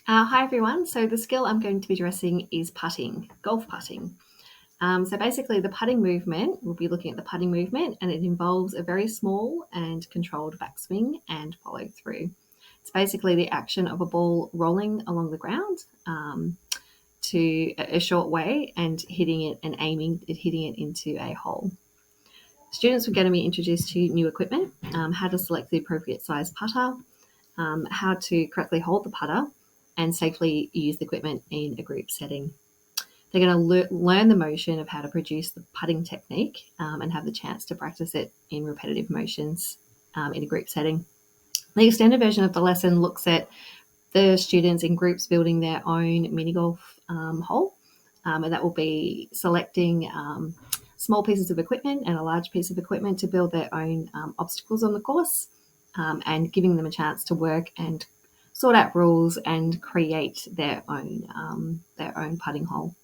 Hi everyone. So the skill I'm going to be addressing is putting, golf putting. So basically the putting movement, we'll be looking at the putting movement, and it involves a very small and controlled backswing and follow through. It's basically the action of a ball rolling along the ground to a short way and hitting it and hitting it into a hole. Students are going to be introduced to new equipment, how to select the appropriate size putter, how to correctly hold the putter, and safely use the equipment in a group setting. They're going to learn the motion of how to produce the putting technique and have the chance to practice it in repetitive motions in a group setting. The extended version of the lesson looks at the students in groups building their own mini golf hole, and that will be selecting small pieces of equipment and a large piece of equipment to build their own obstacles on the course, and giving them a chance to work and sort out rules and create their own putting hole.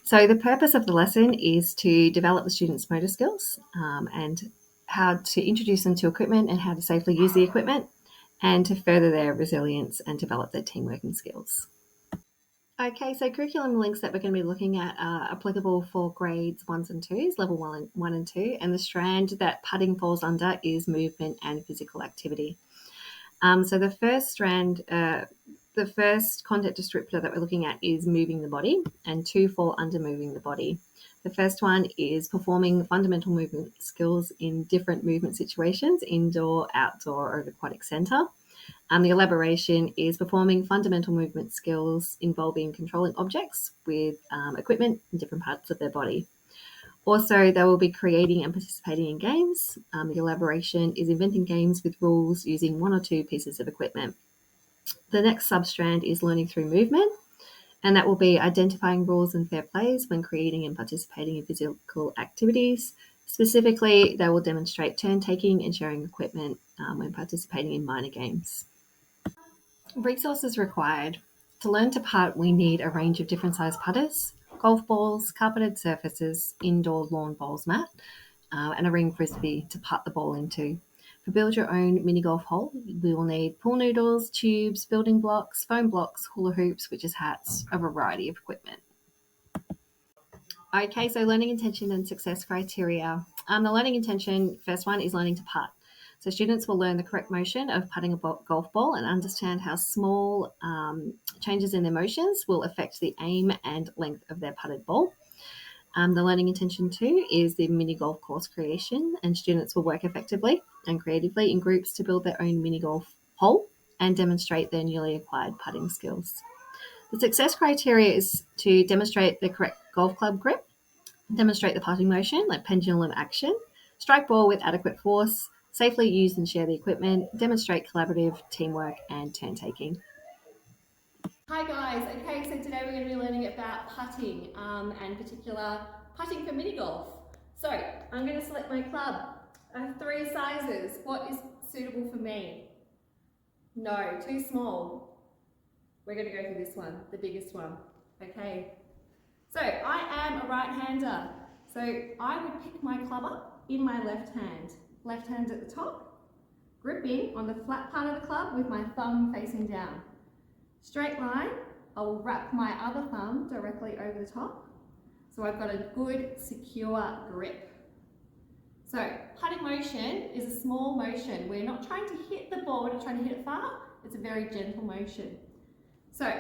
So the purpose of the lesson is to develop the students' motor skills and how to introduce them to equipment and how to safely use the equipment, and to further their resilience and develop their team working skills. Okay, so curriculum links that we're going to be looking at are applicable for grades 1s and 2s, level 1 and 2, and the strand that putting falls under is movement and physical activity. So the first strand, the first content descriptor that we're looking at is moving the body, and 2 fall under moving the body. The first one is performing fundamental movement skills in different movement situations, indoor, outdoor, or aquatic centre. The elaboration is performing fundamental movement skills involving controlling objects with equipment in different parts of their body. Also, they will be creating and participating in games. The elaboration is inventing games with rules using 1 or 2 pieces of equipment. The next substrand is learning through movement, and that will be identifying rules and fair plays when creating and participating in physical activities. Specifically, they will demonstrate turn taking and sharing equipment when participating in minor games. Resources required. To learn to putt, we need a range of different size putters, golf balls, carpeted surfaces, indoor lawn bowls mat, and a ring frisbee to putt the ball into. For build your own mini golf hole, we will need pool noodles, tubes, building blocks, foam blocks, hula hoops, witches' hats, a variety of equipment. Okay, so learning intention and success criteria. The learning intention, first one, is learning to putt. So students will learn the correct motion of putting a golf ball and understand how small changes in their motions will affect the aim and length of their putted ball. The learning intention 2 is the mini golf course creation, and students will work effectively and creatively in groups to build their own mini golf hole and demonstrate their newly acquired putting skills. The success criteria is to demonstrate the correct golf club grip, demonstrate the putting motion, like pendulum action, strike ball with adequate force, safely use and share the equipment, demonstrate collaborative teamwork and turn taking. Hi guys, okay, so today we're going to be learning about putting and particular putting for mini golf. So I'm going to select my club. I have 3 sizes. What is suitable for me? No, too small. We're going to go for this one, the biggest one. Okay. So I am a right-hander. So I would pick my club up in my left hand at the top, gripping on the flat part of the club with my thumb facing down. Straight line, I will wrap my other thumb directly over the top, so I've got a good, secure grip. So putting motion is a small motion. We're not trying to hit the ball, we're not trying to hit it far. It's a very gentle motion. So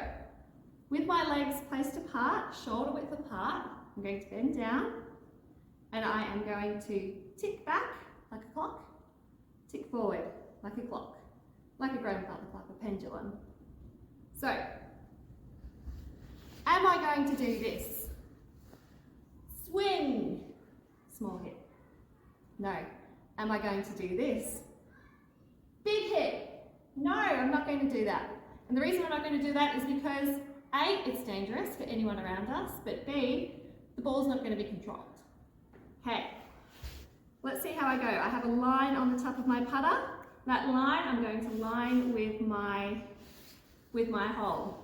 with my legs placed apart, shoulder width apart, I'm going to bend down, and I am going to tick back like a clock, tick forward like a clock, like a grandfather clock, a pendulum. So, am I going to do this? Swing, small hit. No. Am I going to do this? Big hit. No, I'm not going to do that. And the reason I'm not going to do that is because A, it's dangerous for anyone around us, but B, the ball's not going to be controlled. Okay, let's see how I go. I have a line on the top of my putter. That line I'm going to line with my hole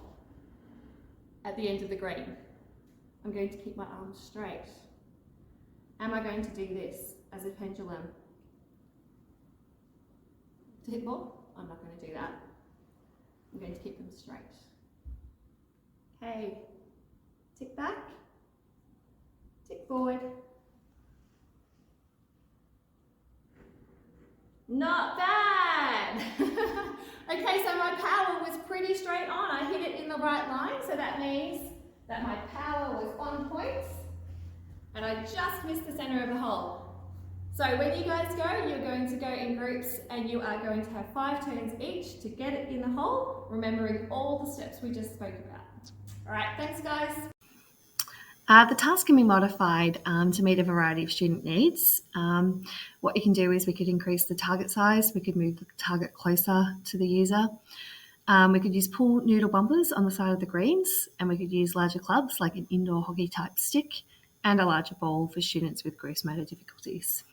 at the end of the green. I'm going to keep my arms straight. Am I going to do this as a pendulum? To hit ball? I'm not going to do that. we're going to keep them straight. Okay, tick back, tick forward. Not bad. Okay, so my power was pretty straight on. I hit it in the right line, so that means that my power was on point and I just missed the center of the hole. So when you guys go, you're going to go in groups and you are going to have 5 turns each to get it in the hole, remembering all the steps we just spoke about. All right, thanks guys. The task can be modified to meet a variety of student needs. What you can do is we could increase the target size, we could move the target closer to the user. We could use pool noodle bumpers on the side of the greens, and we could use larger clubs like an indoor hockey type stick and a larger ball for students with gross motor difficulties.